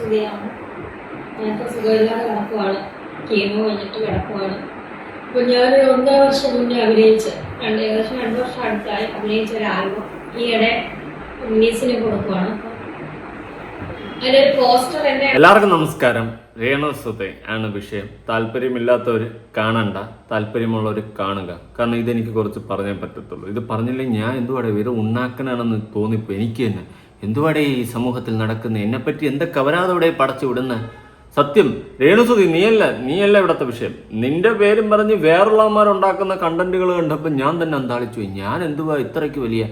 സുഖിയാണ്. ഞങ്ങൾക്ക് സുഖമില്ലാതെ കിടക്കുവാണ്. കീമോ കഴിഞ്ഞിട്ട് കിടക്കുവാണ്. അപ്പോൾ ഞാനൊരു 1.5 വർഷം മുന്നേ അഭിനയിച്ച് ഏകദേശം 2 വർഷം അടുത്തായി അഭിനയിച്ച ഒരു ആൽബം ഈയിടെ റിലീസിന് കൊടുക്കുവാണ്. അതിലൊരു പോസ്റ്റർ എന്നെ. എല്ലാവർക്കും നമസ്കാരം. രേണുസുതി ആണ് വിഷയം. താല്പര്യമില്ലാത്തവർ കാണണ്ട, താല്പര്യമുള്ളവർ കാണുക. കാരണം ഇതെനിക്ക് കുറച്ച് പറഞ്ഞേ പറ്റത്തുള്ളൂ. ഇത് പറഞ്ഞില്ലെങ്കിൽ ഞാൻ എന്തുവാടെ വേറെ ഉണ്ടാക്കനാണെന്ന് തോന്നിപ്പോ എനിക്ക് തന്നെ. എന്തുവാടെ ഈ സമൂഹത്തിൽ നടക്കുന്ന, എന്നെപ്പറ്റി എന്തൊക്കെ അപരാധോടെ പടച്ചു വിടുന്ന. സത്യം രേണുസുതി, നീയല്ല ഇവിടത്തെ വിഷയം. നിന്റെ പേരും പറഞ്ഞ് വേറുള്ളവന്മാരുണ്ടാക്കുന്ന കണ്ടന്റുകൾ കണ്ടപ്പോൾ ഞാൻ തന്നെ അന്താളിച്ചു പോയി. ഞാൻ എന്തുവാ ഇത്രയ്ക്ക് വലിയ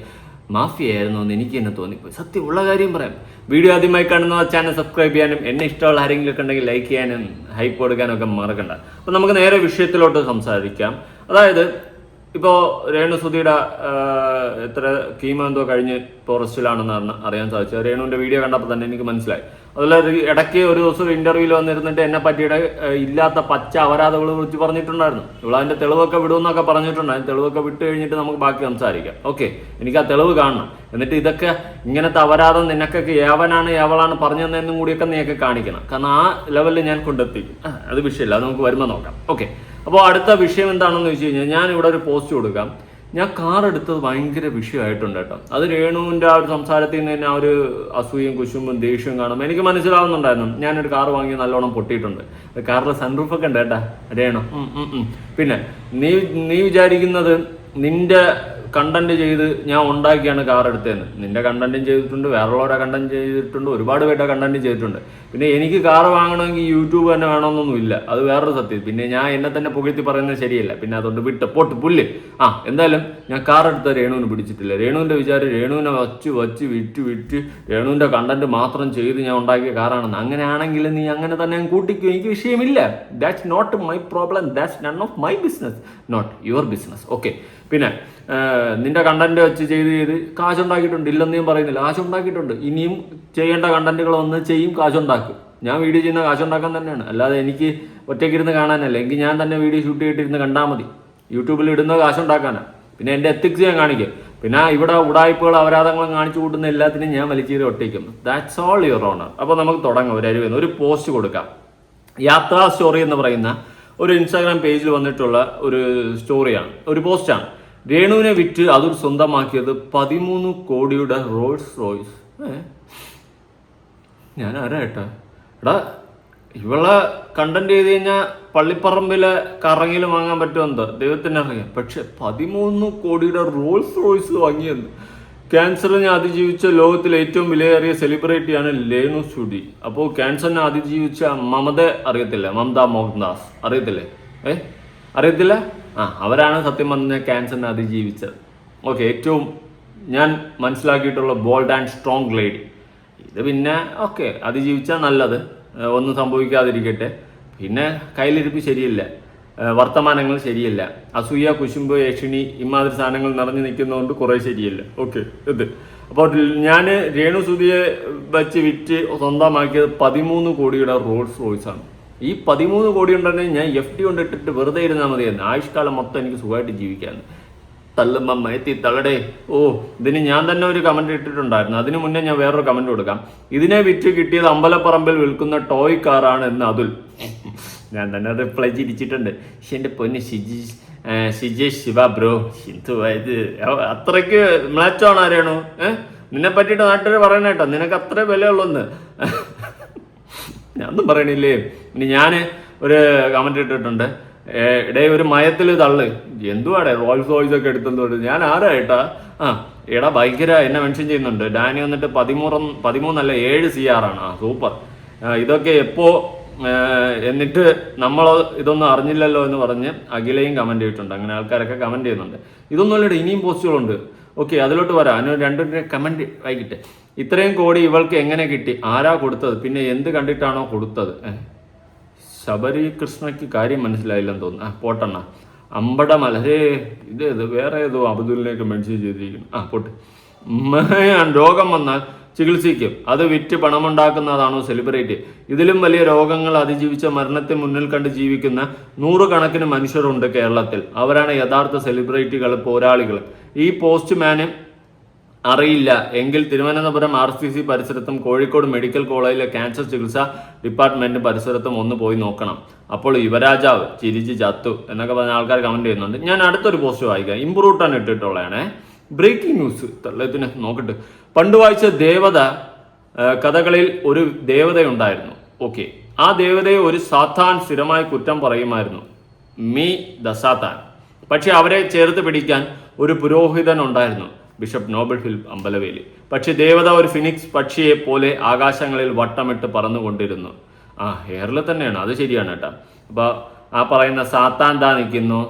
മാഫിയായിരുന്നു എന്ന് എനിക്ക് തന്നെ തോന്നിപ്പോയി. സത്യം ഉള്ള കാര്യം പറയാം. വീഡിയോ ആദ്യമായി കാണുന്ന ചാനൽ സബ്സ്ക്രൈബ് ചെയ്യാനും എന്നെ ഇഷ്ടമുള്ള ആരെങ്കിലും ഒക്കെ ഉണ്ടെങ്കിൽ ലൈക്ക് ചെയ്യാനും ഹൈപ്പ് കൊടുക്കാനും ഒക്കെ മറക്കണ്ട. അപ്പോൾ നമുക്ക് നേരെ വിഷയത്തിലോട്ട് സംസാരിക്കാം. അതായത് ഇപ്പോൾ രേണുസുതിയുടെ എത്ര കീമോ എന്തോ കഴിഞ്ഞ് ഇപ്പോൾ റെസ്റ്റിലാണെന്നാണ് അറിയാൻ സാധിച്ചത്. രേണുവിൻ്റെ വീഡിയോ കണ്ടപ്പോൾ തന്നെ എനിക്ക് മനസ്സിലായി. അതുപോലെ ഇടയ്ക്ക് ഒരു ദിവസം ഇന്റർവ്യൂവിൽ വന്നിരുന്നിട്ട് എന്നെ പറ്റിയുടെ ഇല്ലാത്ത പച്ച അപരാധങ്ങൾ കുറിച്ച് പറഞ്ഞിട്ടുണ്ടായിരുന്നു. ഇവളതിൻ്റെ തെളിവൊക്കെ വിടുമെന്നൊക്കെ പറഞ്ഞിട്ടുണ്ടായിരുന്നു. തെളിവൊക്കെ വിട്ട് കഴിഞ്ഞിട്ട് നമുക്ക് ബാക്കി സംസാരിക്കാം. ഓക്കെ, എനിക്ക് ആ തെളിവ് കാണണം. എന്നിട്ട് ഇതൊക്കെ ഇങ്ങനത്തെ അപരാധം നിനക്കൊക്കെ ഏവളാണ് പറഞ്ഞു തന്നെന്നും കൂടിയൊക്കെ നീയൊക്കെ കാണിക്കണം. കാരണം ആ ലെവലിൽ ഞാൻ കൊണ്ടെത്തിക്കും. അത് വിഷയമില്ല, അത് നമുക്ക് വരുമ്പോൾ നോക്കാം. ഓക്കെ, അപ്പോൾ അടുത്ത വിഷയം എന്താണെന്ന് വെച്ച് കഴിഞ്ഞാൽ ഞാൻ ഇവിടെ ഒരു പോസ്റ്റ് കൊടുക്കാം. ഞാൻ കാർ എടുത്തത് ഭയങ്കര വിഷയമായിട്ടുണ്ട് കേട്ടോ. അത് രേണുവിൻ്റെ ആ ഒരു സംസാരത്തിൽ നിന്ന് തന്നെ ആ ഒരു അസൂയും കുശുമ്പും ദേഷ്യവും കാണുമ്പോൾ എനിക്ക് മനസ്സിലാവുന്നുണ്ടായിരുന്നു. ഞാനൊരു കാർ വാങ്ങി നല്ലോണം പൊട്ടിയിട്ടുണ്ട്. കാറിൽ സൺറൂഫൊക്കെ ഉണ്ട് കേട്ടാ രേണു. പിന്നെ നീ വിചാരിക്കുന്നത് നിന്റെ കണ്ടന്റ് ചെയ്ത് ഞാൻ ഉണ്ടാക്കിയാണ് കാർ എടുത്തതെന്ന്. നിന്റെ കണ്ടന്റും ചെയ്തിട്ടുണ്ട്, വേറെയുള്ളവരുടെ കണ്ടന്റ് ചെയ്തിട്ടുണ്ട്, ഒരുപാട് പേരുടെ കണ്ടന്റ് ചെയ്തിട്ടുണ്ട്. പിന്നെ എനിക്ക് കാർ വാങ്ങണമെങ്കിൽ യൂട്യൂബ് തന്നെ വേണമെന്നൊന്നുമില്ല. അത് വേറൊരു സത്യം. പിന്നെ ഞാൻ എന്നെ തന്നെ പുകഴ്ത്തി പറയുന്നത് ശരിയല്ല. പിന്നെ അതുകൊണ്ട് പോട്ട് പുല്ല്. എന്തായാലും ഞാൻ കാർ എടുത്ത രേണുവിന് പിടിച്ചിട്ടില്ല. രേണുവിൻ്റെ വിചാരം രേണുവിനെ വച്ച് വിറ്റ് രേണുവിൻ്റെ കണ്ടന്റ് മാത്രം ചെയ്ത് ഞാൻ ഉണ്ടാക്കിയ കാറാണെന്ന്. അങ്ങനെയാണെങ്കിൽ നീ അങ്ങനെ തന്നെ കൂട്ടിക്കും, എനിക്ക് വിഷയമില്ല. That's not my problem, that's none of my business, not your business. Okay, പിന്നെ നിന്റെ കണ്ടന്റ് വെച്ച് ചെയ്ത് കാശുണ്ടാക്കിയിട്ടുണ്ട്, ഇല്ലെന്ന് ഞാൻ പറയുന്നില്ല. കാശുണ്ടാക്കിയിട്ടുണ്ട്. ഇനിയും ചെയ്യേണ്ട കണ്ടന്റുകൾ വന്ന് ചെയ്യും, കാശുണ്ടാക്കും. ഞാൻ വീഡിയോ ചെയ്യുന്ന കാശുണ്ടാക്കാൻ തന്നെയാണ്, അല്ലാതെ എനിക്ക് ഒറ്റയ്ക്കിരുന്ന് കാണാനല്ല. എങ്കിൽ ഞാൻ തന്നെ വീഡിയോ ഷൂട്ട് ചെയ്തിട്ടിരുന്ന് കണ്ടാൽ മതി. യൂട്യൂബിൽ ഇടുന്ന കാശുണ്ടാക്കാനാണ്. പിന്നെ എൻ്റെ എത്തിക്സ് ഞാൻ കാണിക്കും. പിന്നെ ഇവിടെ ഉടായ്പകൾ അപരാധങ്ങളും കാണിച്ചു കൂട്ടുന്ന എല്ലാത്തിനും ഞാൻ വലിച്ചേറി ഒട്ടിക്കും. That's all your honour. അപ്പോൾ നമുക്ക് തുടങ്ങാം. ഒരു പോസ്റ്റ് കൊടുക്കാം. യാത്രാ സ്റ്റോറി എന്ന് പറയുന്ന ഒരു ഇൻസ്റ്റാഗ്രാം പേജിൽ വന്നിട്ടുള്ള ഒരു സ്റ്റോറിയാണ്, ഒരു പോസ്റ്റാണ്. രേണുവിനെ വിറ്റ് അതൊരു സ്വന്തമാക്കിയത് 13 കോടിയുടെ റോൾസ് റോയ്സ്. ഞാൻ ആരാ ഏട്ടാ? ഇവളെ കണ്ടന്റ് ചെയ്ത് കഴിഞ്ഞാൽ പള്ളിപ്പറമ്പിലെ കറങ്ങിൽ വാങ്ങാൻ പറ്റുമെന്തോ ദൈവത്തിന് അറിയാം. പക്ഷെ 13 കോടിയുടെ റോൾസ് റോയ്സ് വാങ്ങിയെന്ന്. ക്യാൻസറിനെ അതിജീവിച്ച ലോകത്തിലെ ഏറ്റവും വിലയേറിയ സെലിബ്രിറ്റിയാണ് രേണുസുതി. അപ്പോൾ ക്യാൻസറിനെ അതിജീവിച്ച മമത മോഹൻദാസ് അറിയത്തില്ലേ? അറിയത്തില്ല? അവരാണ് സത്യം പറഞ്ഞ ക്യാൻസറിനെ അതിജീവിച്ചത്. ഓക്കെ, ഏറ്റവും ഞാൻ മനസ്സിലാക്കിയിട്ടുള്ള ബോൾഡ് ആൻഡ് സ്ട്രോങ് ലേഡി. ഇത് പിന്നെ ഓക്കെ, അതിജീവിച്ചാൽ നല്ലത്, ഒന്നും സംഭവിക്കാതിരിക്കട്ടെ. പിന്നെ കയ്യിലിരിപ്പ് ശരിയില്ല, വർത്തമാനങ്ങൾ ശരിയില്ല, അസൂയ കുശുമ്പ് ഏഷിണി ഇമാതിരി സാധനങ്ങൾ നിറഞ്ഞു നിൽക്കുന്നതുകൊണ്ട് കുറേ ശരിയില്ല. ഓക്കെ, ഇത് അപ്പോൾ ഞാൻ രേണുസുതിയെ വെച്ച് വിറ്റ് സ്വന്തമാക്കിയത് 13 കോടിയുടെ റോൾസ് റോയ്സ് ആണ്. ഈ 13 കോടി ഉണ്ടെങ്കിൽ ഞാൻ FD കൊണ്ടിട്ടിട്ട് വെറുതെ ഇരുന്നാൽ മതിയായിരുന്നു. ആയുഷ്കാലം മൊത്തം എനിക്ക് സുഖമായിട്ട് ജീവിക്കാൻ. തള്ളുമ്പം മയത്തി തള്ളടേ. ഇതിന് ഞാൻ തന്നെ ഒരു കമന്റ് ഇട്ടിട്ടുണ്ടായിരുന്നു. അതിന് മുന്നേ ഞാൻ വേറൊരു കമന്റ് കൊടുക്കാം. ഇതിനെ വിറ്റ് കിട്ടിയത് അമ്പലപ്പറമ്പിൽ വിൽക്കുന്ന ടോയ് കാറാണ് എന്ന് അതുൽ. ഞാൻ തന്നെ റിപ്ലൈ ചിരിച്ചിട്ടുണ്ട്. പക്ഷെ എൻ്റെ പൊന്ന് ഷിജേഷ് ശിവ ബ്രോ, ഇത് അത്രയ്ക്ക് മ്ലാച്ചാണ് ആരാണോ? നിന്നെ പറ്റിയിട്ട് നാട്ടുകാർ പറയണ കേട്ടോ, നിനക്ക് അത്ര വിലയുള്ളൂന്ന്. ഞാനൊന്നും പറയണില്ലേ. ഇനി ഞാൻ ഒരു കമന്റ് ഇട്ടിട്ടുണ്ട്, ഒരു മയത്തിൽ തള്ളു എന്തുവാടെ റോൾസ് റോയ്സ് ഒക്കെ എടുത്തെന്ന്. ഞാൻ ആരാ ഏട്ടാ? എടാ ഭയങ്കര എന്നെ മെൻഷൻ ചെയ്യുന്നുണ്ട്. ഡാനി വന്നിട്ട് 13 7 CR ആണ്. സൂപ്പർ. ഇതൊക്കെ എപ്പോ എന്നിട്ട് നമ്മൾ ഇതൊന്നും അറിഞ്ഞില്ലല്ലോ എന്ന് പറഞ്ഞ് അഖിലയും കമന്റ് ചെയ്തിട്ടുണ്ട്. അങ്ങനെ ആൾക്കാരൊക്കെ കമന്റ് ചെയ്യുന്നുണ്ട്. ഇതൊന്നുമല്ല, ഇനിയും പോസ്റ്റുകളുണ്ട്. ഓക്കെ, അതിലോട്ട് വരാം. അതിന് 2 കമന്റ് വായിക്കട്ടെ. ഇത്രയും കോടി ഇവൾക്ക് എങ്ങനെ കിട്ടി? ആരാ കൊടുത്തത്? പിന്നെ എന്ത് കണ്ടിട്ടാണോ കൊടുത്തത്? ശബരി കൃഷ്ണയ്ക്ക് കാര്യം മനസ്സിലായില്ലെന്ന് തോന്നുന്നു. പോട്ടെണ്ണ അമ്പട മലരേ. ഇത് വേറെ ഏതോ അബ്ദുലിനെയൊക്കെ മെൻഷൻ ചെയ്തിരിക്കുന്നു. പോട്ടെ. രോഗം വന്നാൽ ചികിത്സിക്കും, അത് വിറ്റ് പണമുണ്ടാക്കുന്നതാണോ സെലിബ്രിറ്റി? ഇതിലും വലിയ രോഗങ്ങൾ അതിജീവിച്ച മരണത്തെ മുന്നിൽ കണ്ട് ജീവിക്കുന്ന 100 കണക്കിന് മനുഷ്യരുണ്ട് കേരളത്തിൽ. അവരാണ് യഥാർത്ഥ സെലിബ്രിറ്റികൾ, പോരാളികൾ. ഈ പോസ്റ്റ്മാന് അറിയില്ല എങ്കിൽ തിരുവനന്തപുരം RCC പരിസരത്തും കോഴിക്കോട് മെഡിക്കൽ കോളേജിലെ ക്യാൻസർ ചികിത്സാ ഡിപ്പാർട്ട്മെന്റ് പരിസരത്തും ഒന്ന് പോയി നോക്കണം. അപ്പോൾ യുവരാജാവ് ചിരിച്ച് ചത്തു എന്നൊക്കെ പറഞ്ഞ ആൾക്കാർ കമന്റ് ചെയ്യുന്നുണ്ട്. ഞാൻ അടുത്തൊരു പോസ്റ്റ് വായിക്കാം. ഇംപ്രൂട്ടൺ ഇട്ടിട്ടുള്ളതാണ്. ബ്രേക്കിംഗ് ന്യൂസ് തള്ളത്തിന് നോക്കട്ടെ. പണ്ട് വായിച്ച ദേവത കഥകളിൽ ഒരു ദേവതയുണ്ടായിരുന്നു. ഓക്കെ, ആ ദേവതയെ ഒരു സാത്താൻ സ്ഥിരമായി കുറ്റം പറയുമായിരുന്നു. മീ ദ സാത്താൻ. പക്ഷെ അവരെ ചേർത്ത് പിടിക്കാൻ ഒരു പുരോഹിതൻ ഉണ്ടായിരുന്നു, ബിഷപ്പ് നോബൽ ഫിലിപ്പ് അമ്പലവേലി. പക്ഷെ ദേവത ഒരു ഫിനിക്സ് പക്ഷിയെ പോലെ ആകാശങ്ങളിൽ വട്ടമിട്ട് പറന്നുകൊണ്ടിരുന്നു. ഹെയറിൽ തന്നെയാണ്, അത് ശരിയാണ് കേട്ടോ. അപ്പൊ ആ പറയുന്ന സാത്താൻ താ നിൽക്കുന്നു,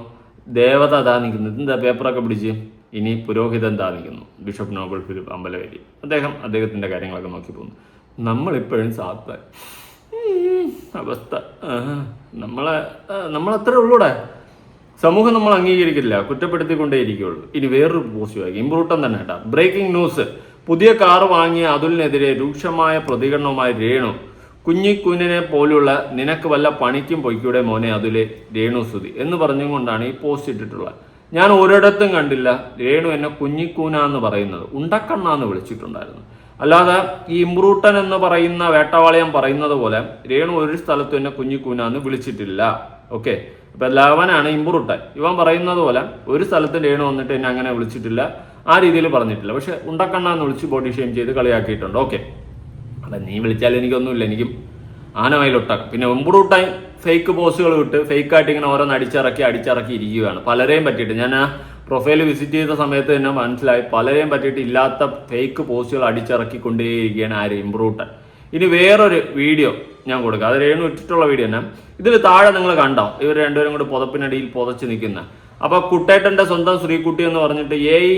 ദേവത താ നിൽക്കുന്നു. എന്താ പേപ്പറൊക്കെ പിടിച്ച് ഇനി പുരോഹിതൻ താ നിൽക്കുന്നു, ബിഷപ്പ് നോബൽ ഫിലിപ്പ് അമ്പലവേലി. അദ്ദേഹത്തിന്റെ കാര്യങ്ങളൊക്കെ നോക്കി പോകുന്നു. നമ്മളിപ്പോഴും സാത്താൻ അവസ്ഥ. നമ്മളത്രേ ഉള്ളൂടെ. സമൂഹം നമ്മൾ അംഗീകരിക്കില്ല, കുറ്റപ്പെടുത്തിക്കൊണ്ടേയിരിക്കുള്ളൂ. ഇനി വേറൊരു പോസ്റ്റ് വായിക്കും. ഇംപ്രൂട്ടൻ തന്നെ കേട്ടോ. Breaking news. പുതിയ കാർ വാങ്ങിയ അതുലിനെതിരെ രൂക്ഷമായ പ്രതികരണവുമായി രേണു. കുഞ്ഞിക്കുഞ്ഞിനെ പോലുള്ള നിനക്ക് വല്ല പണിക്കും പൊയ്ക്കൂടെ മോനെ അതുലെ, രേണു സുതി എന്ന് പറഞ്ഞുകൊണ്ടാണ് ഈ പോസ്റ്റ് ഇട്ടിട്ടുള്ളത്. ഞാൻ ഒരിടത്തും കണ്ടില്ല രേണു എന്നെ കുഞ്ഞിക്കൂനാന്ന് പറയുന്നത്. ഉണ്ടക്കണ്ണാന്ന് വിളിച്ചിട്ടുണ്ടായിരുന്നു. അല്ലാതെ ഈ ഇംപ്രൂട്ടൻ എന്ന് പറയുന്ന വേട്ടവാളിയം പറയുന്നത് പോലെ രേണു ഒരു സ്ഥലത്തും എന്നെ കുഞ്ഞിക്കൂനാന്ന് വിളിച്ചിട്ടില്ല. ഓക്കെ, ഇപ്പൊ ലവനാണ് ഇംപ്രൂട്ടൻ. ഇവൻ പറയുന്നത് പോലെ ഒരു സ്ഥലത്ത് രേണു വന്നിട്ട് എന്നെ അങ്ങനെ വിളിച്ചിട്ടില്ല, ആ രീതിയിൽ പറഞ്ഞിട്ടില്ല. പക്ഷെ ഉണ്ടക്കണ്ണാന്ന് വിളിച്ച് ബോഡി ഷെയിം ചെയ്ത് കളിയാക്കിയിട്ടുണ്ട്. ഓക്കെ, അല്ല നീ വിളിച്ചാൽ എനിക്കൊന്നുമില്ല, എനിക്കും ആനമയിലൊട്ടാക്കാം. പിന്നെ ഇംപ്രൂട്ടൻ ഫേക്ക് പോസ്റ്റുകൾ വിട്ട് ഫേക്കായിട്ട് ഇങ്ങനെ ഓരോന്ന് അടിച്ചിറക്കി ഇരിക്കുകയാണ്. പലരെയും പറ്റിയിട്ട് ഞാൻ ആ പ്രൊഫൈൽ വിസിറ്റ് ചെയ്ത സമയത്ത് തന്നെ മനസ്സിലായി, പലരെയും പറ്റിയിട്ട് ഇല്ലാത്ത ഫേക്ക് പോസ്റ്റുകൾ അടിച്ചിറക്കിക്കൊണ്ടേയിരിക്കുകയാണ് ആര്, ഇംപ്രൂട്ടൻ. ഇനി വേറൊരു വീഡിയോ ഞാൻ കൊടുക്കാം. അത് രേണു ഇട്ടിട്ടുള്ള വീഡിയോ തന്നെ. ഇതിൽ താഴെ നിങ്ങൾ കണ്ടോ, ഇവർ രണ്ടുപേരും കൂടി പുതപ്പിനടിയിൽ പുതച്ച് നിൽക്കുന്ന. അപ്പൊ കുട്ടേട്ടന്റെ സ്വന്തം ശ്രീകുട്ടി എന്ന് പറഞ്ഞിട്ട് AI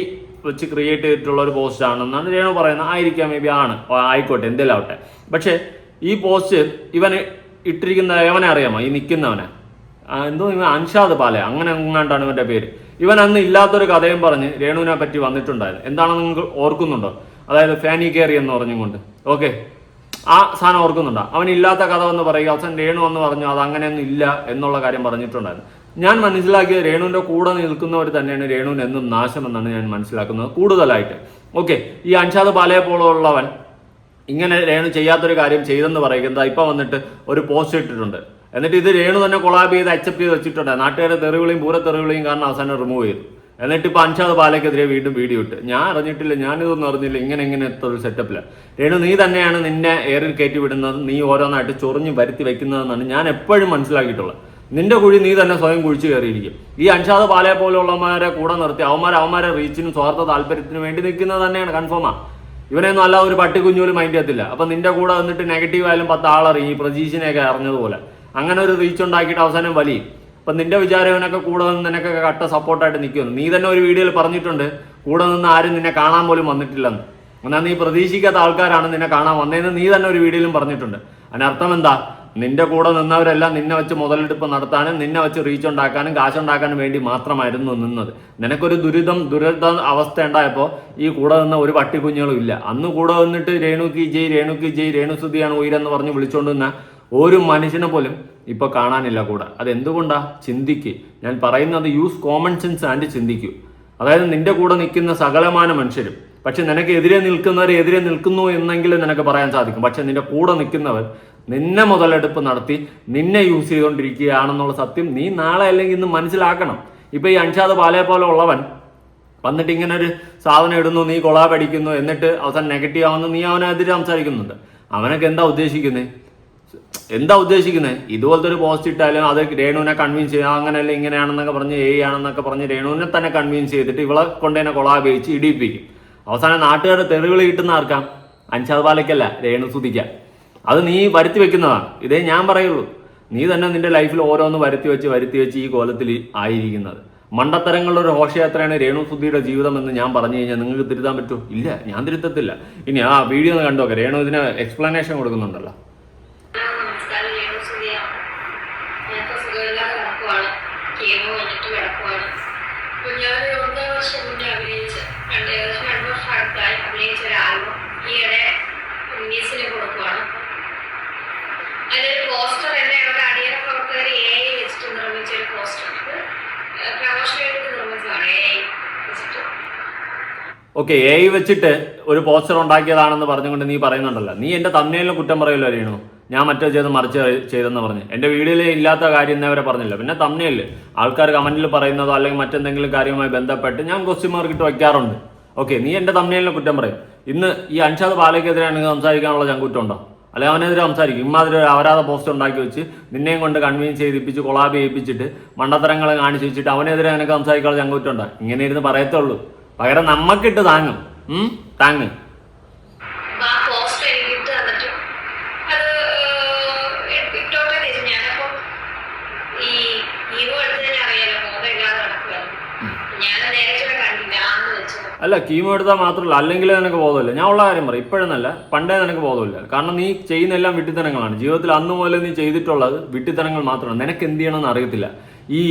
വെച്ച് ക്രിയേറ്റ് ചെയ്തിട്ടുള്ള ഒരു പോസ്റ്റ് ആണെന്നാണ് രേണു പറയുന്നത്. ആയിരിക്കാം, മേ ബി ആണ്, ആയിക്കോട്ടെ, എന്തെങ്കിലും ആവട്ടെ. പക്ഷെ ഈ പോസ്റ്റ് ഇവന് ഇട്ടിരിക്കുന്ന എവനെ അറിയാമോ? ഈ നിൽക്കുന്നവനെ എന്തോ ഇവൻ അൻഷാദ് പാല അങ്ങനെ എങ്ങാണ്ടാണ് ഇവന്റെ പേര്. ഇവൻ അന്ന് ഇല്ലാത്തൊരു കഥയും പറഞ്ഞ് രേണുവിനെ പറ്റി വന്നിട്ടുണ്ടായിരുന്നു. എന്താണെന്ന് നിങ്ങൾ ഓർക്കുന്നുണ്ടോ? അതായത് ഫാനി കെയറി എന്ന് പറഞ്ഞുകൊണ്ട്. ഓക്കെ, ആ സാധനം ഓർക്കുന്നുണ്ടോ? അവൻ ഇല്ലാത്ത കഥ എന്ന് പറയുക, അവസാനം രേണു എന്ന് പറഞ്ഞു അത് അങ്ങനെയൊന്നും ഇല്ല എന്നുള്ള കാര്യം പറഞ്ഞിട്ടുണ്ടായിരുന്നു. ഞാൻ മനസ്സിലാക്കിയത് രേണുവിന്റെ കൂടെ നിൽക്കുന്നവർ തന്നെയാണ് രേണുവിന് എന്നും നാശമെന്നാണ് ഞാൻ മനസ്സിലാക്കുന്നത് കൂടുതലായിട്ട്. ഓക്കെ, ഈ അൻഷാദ് പാലയെ പോലുള്ളവൻ ഇങ്ങനെ രേണു ചെയ്യാത്തൊരു കാര്യം ചെയ്തെന്ന് പറയുന്നത് ഇപ്പൊ വന്നിട്ട് ഒരു പോസ്റ്റ് ഇട്ടിട്ടുണ്ട്. എന്നിട്ട് ഇത് രേണു തന്നെ കൊളാബ് ചെയ്ത് അക്സെപ്റ്റ് ചെയ്ത് വെച്ചിട്ടുണ്ട്. നാട്ടുകാരുടെ തെറിവിളിയും പൂരത്തെറിവിളിയും കാരണം അവസാനം റിമൂവ് ചെയ്തു. എന്നിട്ട് ഇപ്പൊ അൻഷാദ് പാലയ്ക്കെതിരെ വീണ്ടും വീഡിയോ ഇട്ട്. ഞാൻ അറിഞ്ഞിട്ടില്ല, ഞാനിതൊന്നും അറിഞ്ഞില്ല, ഇങ്ങനത്തെ ഒരു സെറ്റപ്പില്ല. രേണു നീ തന്നെയാണ് നിന്നെ എയറിൽ കയറ്റി വിടുന്നത്, നീ ഓരോന്നായിട്ട് ചൊറിഞ്ഞ് വരുത്തി വെക്കുന്നതെന്നാണ് ഞാൻ എപ്പോഴും മനസ്സിലാക്കിയിട്ടുള്ളത്. നിന്റെ കുഴി നീ തന്നെ സ്വയം കുഴിച്ചു കയറിയിരിക്കും. ഈ അൻഷാദ് പാലയെ പോലുള്ളവന്മാരെ കൂടെ നിർത്തി അവന്മാരെ റീച്ചിനും സ്വാർത്ഥ താല്പര്യത്തിനും വേണ്ടി നിൽക്കുന്നത് തന്നെയാണ് കൺഫേമാ. ഇവനെയൊന്നും അല്ല ഒരു പട്ടിക്കുഞ്ഞോലും മൈൻഡ് ചെയ്യത്തില്ല. അപ്പൊ നിന്റെ കൂടെ വന്നിട്ട് നെഗറ്റീവ് ആയാലും 10 ആളറിയും. ഈ പ്രജീഷിനെയൊക്കെ അറിഞ്ഞതുപോലെ അങ്ങനെ ഒരു റീച്ച് ഉണ്ടാക്കിയിട്ട് അവസാനം വലിയും. അപ്പൊ നിന്റെ വിചാരം ഇവനൊക്കെ കൂടെ നിന്ന് നിനക്കൊക്കെ കട്ട സപ്പോർട്ടായിട്ട് നിൽക്കുന്നു. നീ തന്നെ ഒരു വീഡിയോയിൽ പറഞ്ഞിട്ടുണ്ട് കൂടെ നിന്ന് ആരും നിന്നെ കാണാൻ പോലും വന്നിട്ടില്ലെന്ന്. എന്നാൽ നീ പ്രതീക്ഷിക്കാത്ത ആൾക്കാരാണ് നിന്നെ കാണാൻ വന്നതെന്ന് നീ തന്നെ ഒരു വീഡിയോയിലും പറഞ്ഞിട്ടുണ്ട്. അതിനർത്ഥം എന്താ? നിന്റെ കൂടെ നിന്നവരെല്ലാം നിന്നെ വെച്ച് മുതലെടുപ്പ് നടത്താനും നിന്നെ വെച്ച് റീച്ച് ഉണ്ടാക്കാനും കാശുണ്ടാക്കാനും വേണ്ടി മാത്രമായിരുന്നു നിന്നത്. നിനക്കൊരു ദുരിത അവസ്ഥ ഉണ്ടായപ്പോൾ ഈ കൂടെ നിന്ന ഒരു പട്ടിക്കുഞ്ഞുങ്ങളും ഇല്ല. അന്ന് കൂടെ നിന്നിട്ട് രേണുക്ക് ജയ് രേണുസുതിയാണ് ഉയരെന്ന് പറഞ്ഞ് വിളിച്ചുകൊണ്ട് നിന്ന ഒരു മനുഷ്യനെ പോലും ഇപ്പൊ കാണാനില്ല കൂടെ. അതെന്തുകൊണ്ടാ? ചിന്തിക്ക്. ഞാൻ പറയുന്നത് യൂസ് കോമൺ സെൻസ് ആൻഡ് ചിന്തിക്കൂ. അതായത് നിന്റെ കൂടെ നിൽക്കുന്ന സകലമാന മനുഷ്യരും, പക്ഷെ നിനക്ക് എതിരെ നിൽക്കുന്നവരെ എതിരെ നിൽക്കുന്നു എന്നെങ്കിലും നിനക്ക് പറയാൻ സാധിക്കും. പക്ഷെ നിന്റെ കൂടെ നിൽക്കുന്നവർ നിന്നെ മുതലെടുപ്പ് നടത്തി നിന്നെ യൂസ് ചെയ്തുകൊണ്ടിരിക്കുകയാണെന്നുള്ള സത്യം നീ നാളെ അല്ലെങ്കിൽ ഇന്ന് മനസ്സിലാക്കണം. ഇപ്പൊ ഈ അൻഷാദ് പാലയെ പോലെ ഉള്ളവൻ വന്നിട്ട് ഇങ്ങനെ ഒരു സാധനം ഇടുന്നു, നീ കൊളാബ് അടിക്കുന്നു, എന്നിട്ട് അവസാനം നെഗറ്റീവ് ആവുന്നു, നീ അവനെതിരെ സംസാരിക്കുന്നുണ്ട്. അവനൊക്കെ എന്താ ഉദ്ദേശിക്കുന്നത്? ഇതുപോലത്തെ ഒരു പോസ്റ്റ് ഇട്ടാലും അത് രേണുവിനെ കൺവിൻസ് ചെയ്യുക, അങ്ങനെയല്ല ഇങ്ങനെയാണെന്നൊക്കെ പറഞ്ഞ് ആണെന്നൊക്കെ പറഞ്ഞ് രേണുവിനെ തന്നെ കൺവിൻസ് ചെയ്തിട്ട് ഇവളെ കൊണ്ടുതന്നെ കൊളാബ് ചെയ്യിച്ച് ഇടിപ്പിക്കും. അവസാനം നാട്ടുകാരുടെ തെറിവിളി കിട്ടുന്ന ആർക്കാം? അൻഷാദ് പാലയ്ക്കല്ല, രേണുസുതിക്കാം. അത് നീ വരുത്തി വെക്കുന്നതാണ്. ഇതേ ഞാൻ പറയുള്ളൂ. നീ തന്നെ നിന്റെ ലൈഫിൽ ഓരോന്ന് വരുത്തി വെച്ച് ഈ കോലത്തിൽ ആയിരിക്കുന്നത്. മണ്ടത്തരങ്ങളുടെ ഒരു ഘോഷയാത്രയാണ് രേണുസുതിയുടെ ജീവിതം എന്ന് ഞാൻ പറഞ്ഞു കഴിഞ്ഞാൽ നിങ്ങൾക്ക് തിരുത്താൻ പറ്റുമോ? ഇല്ല, ഞാൻ തിരുത്തത്തില്ല. ഇനി ആ വീഡിയോ ഒന്ന് കണ്ടു നോക്കാം. രേണു ഇതിന് എക്സ്പ്ലനേഷൻ കൊടുക്കുന്നുണ്ടല്ലോ. അതിലൊരു പോസ്റ്റർ തന്നെ അവിടെ അടിയറ പ്രവർത്തകർ AI വെച്ചിട്ട് നിർമ്മിച്ച ഒരു പോസ്റ്റർ പ്രമോഷൻ എടുത്ത് നിർമ്മിച്ചതാണ് AI വെച്ചിട്ട്. ഓക്കെ, AI വെച്ചിട്ട് ഒരു പോസ്റ്റർ ഉണ്ടാക്കിയതാണെന്ന് പറഞ്ഞുകൊണ്ട് നീ പറയുന്നുണ്ടല്ലോ, നീ എൻ്റെ തമ്മിലിലും കുറ്റം പറയല്ലോ അറിയണു. ഞാൻ മറ്റേ ചെയ്ത് മറിച്ച് ചെയ്തെന്ന് പറഞ്ഞ് എൻ്റെ വീഡിയോയിൽ ഇല്ലാത്ത കാര്യം ഇന്നവരെ പറഞ്ഞില്ല. പിന്നെ തമ്മിലിൽ ആൾക്കാർ കമന്റിൽ പറയുന്നതോ അല്ലെങ്കിൽ മറ്റെന്തെങ്കിലും കാര്യവുമായി ബന്ധപ്പെട്ട് ഞാൻ ക്വസ്റ്റ്യൻ മാർക്ക് ഇട്ട് വയ്ക്കാറുണ്ട്. ഓക്കെ, നീ എൻ്റെ തമ്മിലിനെ കുറ്റം പറയും. ഇന്ന് ഈ അൻഷാദ് പാലയ്ക്കെതിരെയാണെങ്കിൽ സംസാരിക്കാനുള്ള ചങ്കുറ്റം ഉണ്ടോ? അല്ലെങ്കിൽ അവനെതിരെ സംസാരിക്കും. ഇമ്മാതിരി ഒരു അപരാധ പോസ്റ്റ് ഉണ്ടാക്കി വെച്ച് നിന്നെയും കൊണ്ട് കൺവീൻസ് ചെയ്യിപ്പിച്ച് കൊളാബ് ചെയ്യിപ്പിച്ചിട്ട് മണ്ടത്തരങ്ങൾ കാണിച്ച് വെച്ചിട്ട് അവനെതിരെ എനിക്ക് സംസാരിക്കാനുള്ള ചങ്കുറ്റം ഉണ്ടോ? ഇങ്ങനെ ഇരുന്ന് പറയത്തുള്ളൂ. പകരം നമ്മക്കിട്ട് താങ്ങും. താങ്ങ്. അല്ല, കീമോ എടുത്താൽ മാത്രമല്ല, അല്ലെങ്കിൽ നിനക്ക് ബോധമില്ല. ഞാൻ ഉള്ള കാര്യം പറയും, ഇപ്പോഴെന്നല്ല പണ്ടേ നിനക്ക് ബോധമില്ല. കാരണം നീ ചെയ്യുന്ന എല്ലാം വിട്ടിത്തരങ്ങളാണ്. ജീവിതത്തിൽ അന്ന് മുതൽ നീ ചെയ്തിട്ടുള്ളത് വിട്ടിത്തരങ്ങൾ മാത്രമാണ്. നിനക്ക് എന്ത് ചെയ്യണമെന്ന് അറിയത്തില്ല. ഈ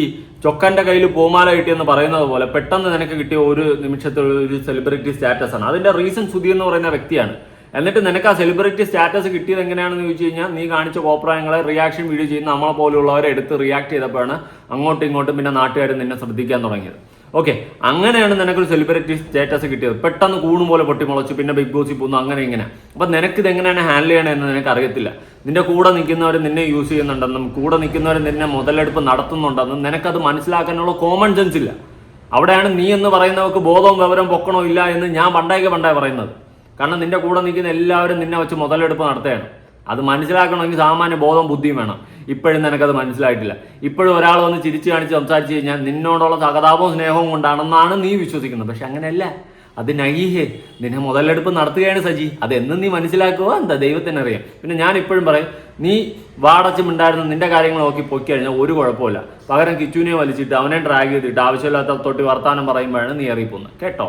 ചൊക്കൻ്റെ കയ്യിൽ പൂമാല കിട്ടിയെന്ന് പറയുന്നത് പോലെ പെട്ടെന്ന് നിനക്ക് കിട്ടിയ ഒരു നിമിഷത്തിൽ ഒരു സെലിബ്രിറ്റി സ്റ്റാറ്റസ് ആണ്. അതിന്റെ റീസൺ സുധി എന്ന് പറയുന്ന വ്യക്തിയാണ്. എന്നിട്ട് നിനക്ക് ആ സെലിബ്രിറ്റി സ്റ്റാറ്റസ് കിട്ടിയത് എങ്ങനെയാണെന്ന് ചോദിച്ചു കഴിഞ്ഞാൽ, നീ കാണിച്ച കോപ്രായങ്ങളെ റിയാക്ഷൻ വീഡിയോ ചെയ്യുന്ന നമ്മളെ പോലുള്ളവരെ എടുത്ത് റിയാക്ട് ചെയ്തപ്പോഴാണ് അങ്ങോട്ടും ഇങ്ങോട്ടും പിന്നെ നാട്ടുകാർ നിന്നെ ശ്രദ്ധിക്കാൻ തുടങ്ങിയത്. ഓക്കെ, അങ്ങനെയാണ് നിനക്കൊരു സെലിബ്രിറ്റി സ്റ്റാറ്റസ് കിട്ടിയത്. പെട്ടെന്ന് കൂടും പോലെ പൊട്ടിമുളച്ചു, പിന്നെ ബിഗ് ബോസിൽ പോകുന്നു, അങ്ങനെ ഇങ്ങനെ. അപ്പം നിനക്കിത് എങ്ങനെയാണ് ഹാൻഡിൽ ചെയ്യണമെന്ന് നിനക്ക് അറിയത്തില്ല. നിന്റെ കൂടെ നിൽക്കുന്നവർ നിന്നെ യൂസ് ചെയ്യുന്നുണ്ടെന്നും കൂടെ നിൽക്കുന്നവർ നിന്നെ മുതലെടുപ്പ് നടത്തുന്നുണ്ടെന്നും നിനക്കത് മനസ്സിലാക്കാനുള്ള കോമൺ സെൻസ് ഇല്ല. അവിടെയാണ് നീ എന്ന് പറയുന്നവർക്ക് ബോധവും വിവരവും പൊക്കണോ ഇല്ല എന്ന് ഞാൻ പണ്ടായി പറയുന്നത്. കാരണം നിന്റെ കൂടെ നിൽക്കുന്ന എല്ലാവരും നിന്നെ വെച്ച് മുതലെടുപ്പ് നടത്തുകയാണ്. അത് മനസ്സിലാക്കണമെങ്കിൽ സാമാന്യ ബോധവും ബുദ്ധിയും വേണം. ഇപ്പോഴും നിനക്കത് മനസ്സിലായിട്ടില്ല. ഇപ്പോഴും ഒരാൾ വന്ന് ചിരിച്ചു കാണിച്ച് സംസാരിച്ച് കഴിഞ്ഞാൽ നിന്നോടുള്ള സഹതാപവും സ്നേഹവും കൊണ്ടാണെന്നാണ് നീ വിശ്വസിക്കുന്നത്. പക്ഷെ അങ്ങനെയല്ല, അത് നൈഹേ നിന്നെ മുതലെടുപ്പ് നടത്തുകയാണ് സജി. അതെന്നും നീ മനസ്സിലാക്കുക, എന്താ ദൈവത്തിനറിയാം. പിന്നെ ഞാൻ ഇപ്പോഴും പറയും, നീ വാടച്ചുണ്ടായിരുന്ന നിന്റെ കാര്യങ്ങൾ നോക്കി പൊക്കി കഴിഞ്ഞാൽ ഒരു കുഴപ്പമില്ല. പകരം കിച്ചുവിനെ വലിച്ചിട്ട് അവനെ ഡ്രാഗ് ചെയ്തിട്ട് ആവശ്യമില്ലാത്ത തൊട്ടി വർത്താനം പറയുമ്പോഴാണ് നീ അറിയിപ്പോകുന്നത്. കേട്ടോ?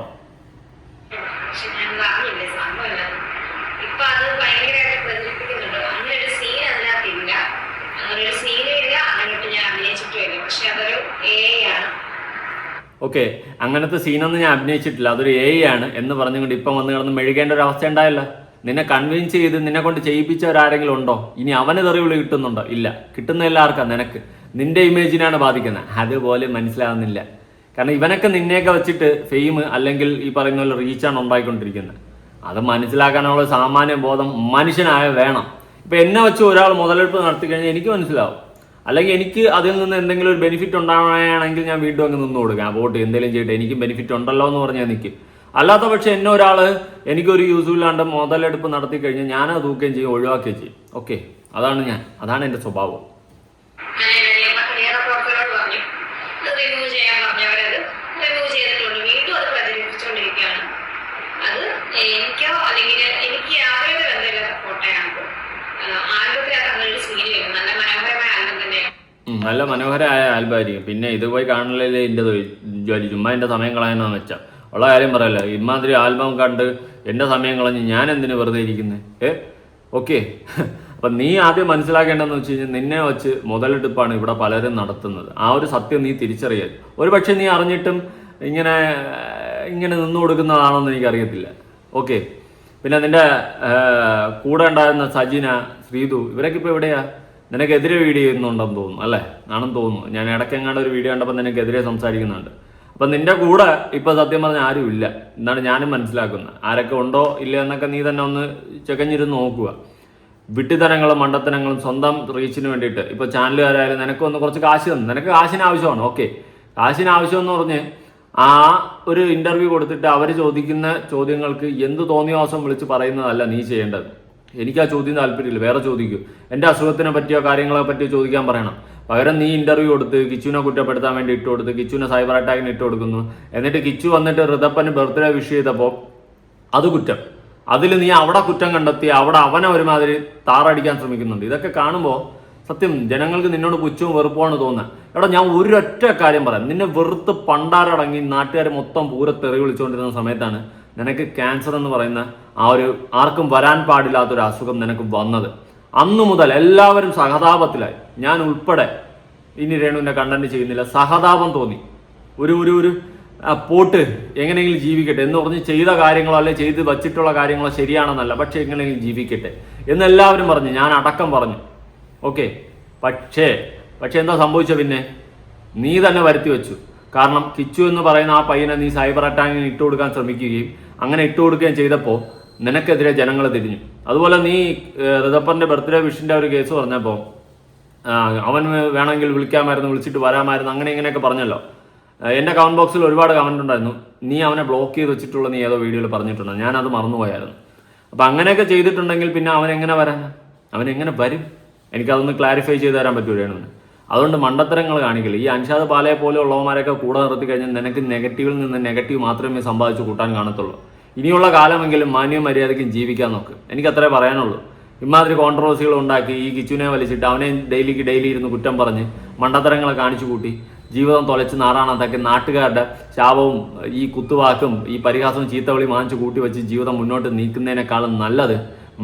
ഓക്കെ, അങ്ങനത്തെ സീനൊന്നും ഞാൻ അഭിനയിച്ചിട്ടില്ല, അതൊരു AI ആണ് എന്ന് പറഞ്ഞുകൊണ്ട് ഇപ്പം വന്ന് കിടന്ന് മെഴുകേണ്ട ഒരു അവസ്ഥ ഉണ്ടായല്ലോ. നിന്നെ കൺവിൻസ് ചെയ്ത് നിന്നെ കൊണ്ട് ചെയ്യിപ്പിച്ചവരാരെങ്കിലും ഉണ്ടോ? ഇനി അവന് തെറിവിളി കിട്ടുന്നുണ്ടോ? ഇല്ല. കിട്ടുന്ന എല്ലാവർക്കും നിനക്ക് നിന്റെ ഇമേജിനാണ് ബാധിക്കുന്നത്. അതുപോലെ മനസ്സിലാവുന്നില്ല. കാരണം ഇവനൊക്കെ നിന്നെയൊക്കെ വെച്ചിട്ട് ഫെയിം അല്ലെങ്കിൽ ഈ പറയുന്ന പോലെ റീച്ചാണ് ഉണ്ടായിക്കൊണ്ടിരിക്കുന്നത്. അത് മനസ്സിലാക്കാനുള്ള സാമാന്യ ബോധം മനുഷ്യനായ വേണം. ഇപ്പം എന്നെ വെച്ച് ഒരാൾ മുതലെടുപ്പ് നടത്തി കഴിഞ്ഞാൽ എനിക്ക് മനസ്സിലാവും. അല്ലെങ്കിൽ എനിക്ക് അതിൽ നിന്ന് എന്തെങ്കിലും ഒരു ബെനിഫിറ്റ് ഉണ്ടാവുകയാണെങ്കിൽ ഞാൻ വീണ്ടും അങ്ങ് നിന്ന് കൊടുക്കാം. വോട്ട് എന്തെങ്കിലും ചെയ്തിട്ട് എനിക്ക് ബെനിഫിറ്റ് ഉണ്ടല്ലോ എന്ന് പറഞ്ഞാൽ നിൽക്കും. അല്ലാത്ത പക്ഷെ എന്നെ ഒരാൾ എനിക്കൊരു യൂസും ഇല്ലാണ്ട് മുതലെടുപ്പ് നടത്തി കഴിഞ്ഞാൽ ഞാനത് തൂക്കുകയും ചെയ്യും, ഒഴിവാക്കുകയും ചെയ്യും. ഓക്കെ, അതാണ് എൻ്റെ സ്വഭാവം. നല്ല മനോഹരമായ ആൽബമായിരിക്കും. പിന്നെ ഇത് പോയി കാണലല്ലേ എൻ്റെ ജോലി. ചുമ്മാ എൻ്റെ സമയം കളയാനെന്ന് വെച്ചാൽ ഉള്ള കാര്യം പറയല്ലോ. ഇമാതിരി ആൽബം കണ്ട് എൻ്റെ സമയം കളഞ്ഞ് ഞാൻ എന്തിനു വെറുതെ ഇരിക്കുന്നത്? ഓക്കെ, അപ്പം നീ ആദ്യം മനസ്സിലാക്കേണ്ടതെന്ന് വെച്ച് കഴിഞ്ഞാൽ, നിന്നെ വെച്ച് മുതലെടുപ്പാണ് ഇവിടെ പലരും നടത്തുന്നത്. ആ ഒരു സത്യം നീ തിരിച്ചറിയാൻ. ഒരു പക്ഷെ നീ അറിഞ്ഞിട്ടും ഇങ്ങനെ നിന്നു കൊടുക്കുന്നതാണോന്ന് എനിക്കറിയത്തില്ല. ഓക്കെ, പിന്നെ നിന്റെ കൂടെ ഉണ്ടായിരുന്ന സജിന, ശ്രീതു, ഇവരൊക്കെ ഇപ്പോൾ എവിടെയാ? നിനക്കെതിരെ വീഡിയോ ചെയ്യുന്നുണ്ടെന്ന് തോന്നുന്നു അല്ലേ? ആണെന്ന് തോന്നുന്നു. ഞാൻ ഇടയ്ക്കെങ്ങാണ്ട് ഒരു വീഡിയോ കണ്ടപ്പോൾ നിനക്കെതിരെ സംസാരിക്കുന്നുണ്ട്. അപ്പം നിന്റെ കൂടെ ഇപ്പം സത്യം പറഞ്ഞാൽ ആരും ഇല്ല എന്നാണ് ഞാനും മനസ്സിലാക്കുന്നത്. ആരൊക്കെ ഉണ്ടോ ഇല്ല എന്നൊക്കെ നീ തന്നെ ഒന്ന് ചെകഞ്ഞിരുന്ന് നോക്കുക. വിട്ടിത്തരങ്ങളും മണ്ടത്തരങ്ങളും സ്വന്തം റീച്ചിന് വേണ്ടിയിട്ട് ഇപ്പോൾ ചാനലുകാരായാലും നിനക്കൊന്ന് കുറച്ച് കാശ് തന്നു. നിനക്ക് കാശിന് ആവശ്യമാണ്. ഓക്കെ, കാശിന് ആവശ്യമെന്ന് പറഞ്ഞ് ആ ഒരു ഇൻ്റർവ്യൂ കൊടുത്തിട്ട് അവർ ചോദിക്കുന്ന ചോദ്യങ്ങൾക്ക് എന്ത് തോന്നിയ വിളിച്ച് പറയുന്നതല്ല നീ ചെയ്യേണ്ടത്. എനിക്ക് ആ ചോദ്യം താല്പര്യമില്ല, വേറെ ചോദിക്കൂ. എൻ്റെ അസുഖത്തിനെ പറ്റിയോ കാര്യങ്ങളെ പറ്റിയോ ചോദിക്കാൻ പറയണം. പകരം നീ ഇൻ്റർവ്യൂ കൊടുത്ത് കിച്ചുവിനെ കുറ്റപ്പെടുത്താൻ വേണ്ടി ഇട്ട് കൊടുത്ത് കിച്ചുവിനെ സൈബർ അറ്റാക്കിന് ഇട്ട് കൊടുക്കുന്നു. എന്നിട്ട് കിച്ചു വന്നിട്ട് ഋതപ്പന് ബർത്ത്ഡേ വിഷ് ചെയ്തപ്പോൾ അത് കുറ്റം. അതിൽ നീ അവിടെ കുറ്റം കണ്ടെത്തി അവിടെ അവനെ ഒരുമാതിരി താറടിക്കാൻ ശ്രമിക്കുന്നുണ്ട്. ഇതൊക്കെ കാണുമ്പോൾ സത്യം ജനങ്ങൾക്ക് നിന്നോട് പുച്ഛവും വെറുപ്പമാണ് തോന്നുന്നത്. എടാ, ഞാൻ ഒരൊറ്റ കാര്യം പറയാം. നിന്നെ വെറുത്ത് പണ്ടാരടങ്ങി നാട്ടുകാർ മൊത്തം പൂരത്തെറി വിളിച്ചുകൊണ്ടിരുന്ന സമയത്താണ് നിനക്ക് ക്യാൻസർ എന്ന് പറയുന്ന ആ ഒരു ആർക്കും വരാൻ പാടില്ലാത്തൊരു അസുഖം നിനക്ക് വന്നത്. അന്നു മുതൽ എല്ലാവരും സഹതാപത്തിലായി, ഞാൻ ഉൾപ്പെടെ. ഇനി രേണുവിൻ്റെ കണ്ടന്റ് ചെയ്യുന്നില്ല, സഹതാപം തോന്നി. ഒരു പോട്ട് എങ്ങനെയെങ്കിലും ജീവിക്കട്ടെ എന്ന് പറഞ്ഞ് ചെയ്ത കാര്യങ്ങളോ അല്ലെ ചെയ്ത് വച്ചിട്ടുള്ള കാര്യങ്ങളോ ശരിയാണെന്നല്ല, പക്ഷെ എങ്ങനെയെങ്കിലും ജീവിക്കട്ടെ എന്നെല്ലാവരും പറഞ്ഞു, ഞാൻ അടക്കം പറഞ്ഞു. ഓക്കെ, പക്ഷേ എന്താ സംഭവിച്ചത്? പിന്നെ നീ തന്നെ വരുത്തി വെച്ചു. കാരണം കിച്ചു എന്ന് പറയുന്ന ആ പയ്യനെ നീ സൈബർ അറ്റാക്കിന് ഇട്ട് കൊടുക്കാൻ ശ്രമിക്കുകയും അങ്ങനെ ഇട്ട് കൊടുക്കുകയും ചെയ്തപ്പോൾ നിനക്കെതിരെ ജനങ്ങൾ തിരിഞ്ഞു. അതുപോലെ നീ ഋതപ്പറിന്റെ ബർത്ത്ഡേ വിഷിന്റെ ഒരു കേസ് പറഞ്ഞപ്പോൾ അവൻ വേണമെങ്കിൽ വിളിക്കാമായിരുന്നു, വിളിച്ചിട്ട് വരാമായിരുന്നു, അങ്ങനെ ഇങ്ങനെയൊക്കെ പറഞ്ഞല്ലോ. എൻ്റെ കമന്റ് ബോക്സിൽ ഒരുപാട് കമന്റ് ഉണ്ടായിരുന്നു. നീ അവനെ ബ്ലോക്ക് ചെയ്ത് വെച്ചിട്ടുള്ള നീ ഏതോ വീഡിയോയിൽ പറഞ്ഞിട്ടുണ്ട്, ഞാനത് മറന്നുപോയായിരുന്നു. അപ്പം അങ്ങനെയൊക്കെ ചെയ്തിട്ടുണ്ടെങ്കിൽ പിന്നെ അവൻ എങ്ങനെ വരാൻ, അവൻ എങ്ങനെ വരും? എനിക്കതൊന്ന് ക്ലാരിഫൈ ചെയ്ത് തരാൻ പറ്റുകയാണ്. അതുകൊണ്ട് മണ്ടത്തരങ്ങൾ കാണിക്കില്ല. ഈ അൻഷാദ് പാലയെ പോലെ ഉള്ളവന്മാരൊക്കെ കൂടെ നിർത്തി കഴിഞ്ഞാൽ നിനക്ക് നെഗറ്റീവിൽ നിന്ന് നെഗറ്റീവ് മാത്രമേ സമ്പാദിച്ച് കൂട്ടാൻ കാണത്തുള്ളൂ. ഇനിയുള്ള കാലമെങ്കിലും മാന്യവും മര്യാദയ്ക്കും ജീവിക്കാൻ നോക്ക്. എനിക്കത്രേ പറയാനുള്ളൂ. ഇമാതിരി കോൺട്രവേഴ്സികൾ ഉണ്ടാക്കി ഈ കിച്ചുവിനെ വലിച്ചിട്ട് അവനെ ഡെയിലി ഇരുന്ന് കുറ്റം പറഞ്ഞ് മണ്ടത്തരങ്ങളെ കാണിച്ചു കൂട്ടി ജീവിതം തൊലച്ച് നാറാണത്തൊക്കെ നാട്ടുകാരുടെ ശാപവും ഈ കുത്തുവാക്കും ഈ പരിഹാസവും ചീത്തവിളി വാങ്ങിച്ച് കൂട്ടി വെച്ച് ജീവിതം മുന്നോട്ട് നീക്കുന്നതിനേക്കാളും നല്ലത്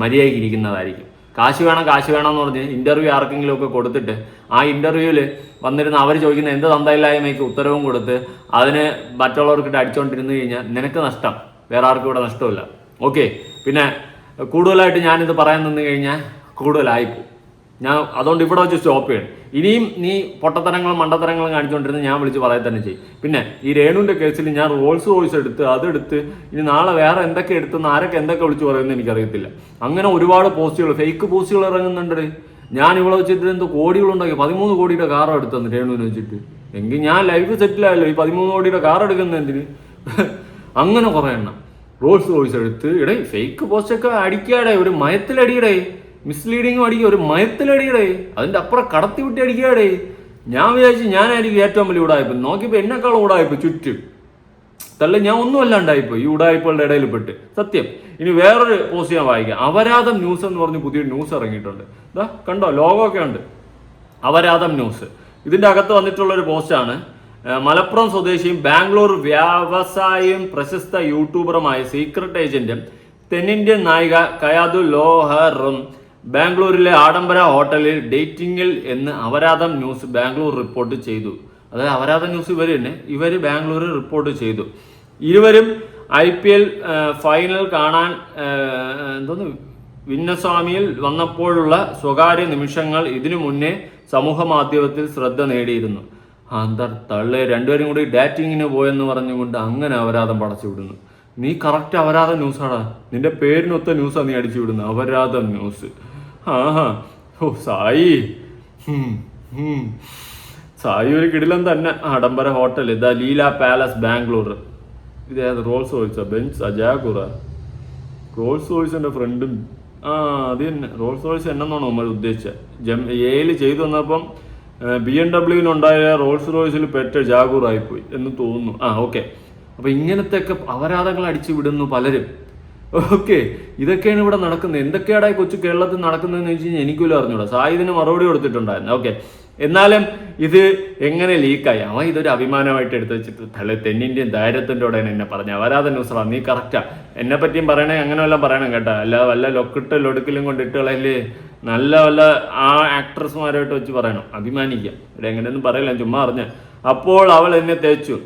മര്യാദയ്ക്ക് ഇരിക്കുന്നതായിരിക്കും. കാശ് വേണം എന്ന് പറഞ്ഞ് ഇൻ്റർവ്യൂ ആർക്കെങ്കിലും ഒക്കെ കൊടുത്തിട്ട് ആ ഇൻ്റർവ്യൂവിൽ വന്നിരുന്ന് അവർ ചോദിക്കുന്ന എന്ത് തന്തയില്ലായ്മയ്ക്ക് ഉത്തരവും കൊടുത്ത് അതിന് മറ്റുള്ളവർക്കിട്ട് അടിച്ചുകൊണ്ടിരുന്ന് കഴിഞ്ഞാൽ നിനക്ക് നഷ്ടം, വേറെ ആർക്കും ഇവിടെ നഷ്ടമില്ല. ഓക്കെ, പിന്നെ കൂടുതലായിട്ട് ഞാനിത് പറയാൻ നിന്ന് കഴിഞ്ഞാൽ കൂടുതലായിപ്പോവും. ഞാൻ അതുകൊണ്ട് ഇവിടെ വെച്ച് സ്റ്റോപ്പ് ചെയ്യണം. ഇനിയും നീ പൊട്ടത്തരങ്ങളും മണ്ടത്തരങ്ങളും കാണിച്ചുകൊണ്ടിരുന്ന് ഞാൻ വിളിച്ച് പറയാൻ തന്നെ ചെയ്യും. പിന്നെ ഈ രേണുവിൻ്റെ കേസിൽ ഞാൻ റോൾസ് റോയ്സ് എടുത്ത് അതെടുത്ത് ഇനി നാളെ വേറെ എന്തൊക്കെ എടുത്തെന്ന് ആരൊക്കെ എന്തൊക്കെ വിളിച്ച് പറയുമെന്ന് എനിക്കറിയത്തില്ല. അങ്ങനെ ഒരുപാട് പോസ്റ്റുകൾ, ഫേക്ക് പോസ്റ്റുകൾ ഇറങ്ങുന്നുണ്ട്. ഞാൻ ഇവിടെ വെച്ചിട്ട് എന്തോ കോടികളുണ്ടാക്കി 13 കോടിയുടെ കാർ എടുത്തെന്ന് രേണുവിനെ വെച്ചിട്ട്. എങ്കിൽ ഞാൻ ലൈഫ് സെറ്റിലായല്ലോ. ഈ 13 കോടിയുടെ കാർ എടുക്കുന്ന എന്തിന്? അങ്ങനെ കുറേ എണ്ണം റോൾസ് റോയ്സ് എടുത്ത് ഇടേ ഫേക്ക് പോസ്റ്റൊക്കെ അടിക്കാടേ, ഒരു മയത്തിലടിയടേ, മിസ്ലീഡിങ്ങും അടിക്കുക, ഒരു മയത്തിലടിയടേ, അതിൻ്റെ അപ്പുറം കടത്തി വിട്ട് അടിക്കാടേ. ഞാൻ വിചാരിച്ചു ഞാനായിരിക്കും ഏറ്റവും വലിയ ഉടായ്പ. നോക്കിയപ്പോൾ എന്നെക്കാളും ഉടായ്പ ചുറ്റും തള്ള. ഞാൻ ഒന്നും അല്ലാണ്ടായിപ്പോ ഈ ഉടായ്പകളുടെ ഇടയിൽ പെട്ട്. സത്യം. ഇനി വേറൊരു പോസ്റ്റ് ഞാൻ വായിക്കാം. അപരാധം ന്യൂസ് എന്ന് പറഞ്ഞ് പുതിയൊരു ന്യൂസ് ഇറങ്ങിയിട്ടുണ്ട്. ഇതാ കണ്ടോ, ലോഗമൊക്കെ ഉണ്ട്. അപരാധം ന്യൂസ്. ഇതിൻ്റെ അകത്ത് വന്നിട്ടുള്ളൊരു പോസ്റ്റാണ്. മലപ്പുറം സ്വദേശിയും ബാംഗ്ലൂർ വ്യവസായിയും പ്രശസ്ത യൂട്യൂബറുമായ സീക്രട്ട് ഏജന്റും തെന്നിന്ത്യൻ നായിക കയാദു ലോഹറും ബാംഗ്ലൂരിലെ ആഡംബര ഹോട്ടലിൽ ഡേറ്റിംഗിൽ എന്ന് അപരാധം ന്യൂസ് ബാംഗ്ലൂർ റിപ്പോർട്ട് ചെയ്തു. അതായത് അപരാധം ന്യൂസ് ഇവർ ബാംഗ്ലൂരിൽ റിപ്പോർട്ട് ചെയ്തു. ഇരുവരും IPL ഫൈനൽ കാണാൻ വിന്നസ്വാമിയിൽ വന്നപ്പോഴുള്ള സ്വകാര്യ നിമിഷങ്ങൾ ഇതിനു മുന്നേ സമൂഹ മാധ്യമത്തിൽ ശ്രദ്ധ നേടിയിരുന്നു. തള്ളേ, രണ്ടുപേരും കൂടി ഡേറ്റിങ്ങിന് പോയെന്ന് പറഞ്ഞുകൊണ്ട് അങ്ങനെ അപരാധം പടച്ചു വിടുന്നു. നീ കറക്റ്റ് അപരാധം ന്യൂസാടാ. നിന്റെ പേരിനൊത്ത ന്യൂസാണ് നീ അടിച്ചു വിടുന്നത്, അപരാധം ന്യൂസ്. ഓ സായി, സായി ഒരു കിടിലം തന്നെ. ആഡംബര ഹോട്ടൽ ഇതാ ലീല പാലസ് ബാംഗ്ലൂർ. ഇതേത് റോൾസ് റോയ്സാ? ബെൻസ് ജാഗുറ. റോൾസ് റോയ്സിന്റെ ഫ്രണ്ടും അത് തന്നെ. റോൾസ് റോയ്സ് എന്നെന്നാണോ നമ്മൾ ഉദ്ദേശിച്ചത്? എയിൽ ചെയ്തു വന്നപ്പം BMW റോൾസ് റോയ്സിൽ പെറ്റ ജാഗൂർ ആയിപ്പോയി എന്ന് തോന്നുന്നു. ഓക്കെ. അപ്പൊ ഇങ്ങനത്തെ ഒക്കെ അപരാധങ്ങൾ അടിച്ചു വിടുന്നു പലരും. ഓക്കെ, ഇതൊക്കെയാണ് ഇവിടെ നടക്കുന്നത്. എന്തൊക്കെയാണ് കൊച്ചു കേരളത്തിൽ നടക്കുന്നതെന്ന് വെച്ച് കഴിഞ്ഞാൽ എനിക്കൊന്നും അറിഞ്ഞൂടാ. സായിദിന് മറുപടി കൊടുത്തിട്ടുണ്ടായിരുന്നു. ഓക്കെ, എന്നാലും ഇത് എങ്ങനെ ലീക്കായി? അവൻ ഇതൊരു അഭിമാനമായിട്ട് എടുത്ത് വെച്ചിട്ട് തെന്നിന്ത്യൻ ധൈര്യത്തിൻ്റെ കൂടെ എന്നെ പറഞ്ഞ അപരാധ ന്യൂസാണ്. നീ കറക്റ്റാ. എന്നെ പറ്റിയും പറയണേ, അങ്ങനെ വല്ലതും പറയണം കേട്ടോ. അല്ല വല്ല ലൊക്കിലും കൊണ്ട് ഇട്ടുകളല്ലേ നല്ല വല്ല ആ ആക്ട്രസ്മാരായിട്ട് വെച്ച് പറയണം. അഭിമാനിക്കാം. ഇവിടെ എങ്ങനെയൊന്നും പറയില്ല, ചുമ്മാ അറിഞ്ഞ. അപ്പോൾ അവൾ എന്നെ തേച്ചു.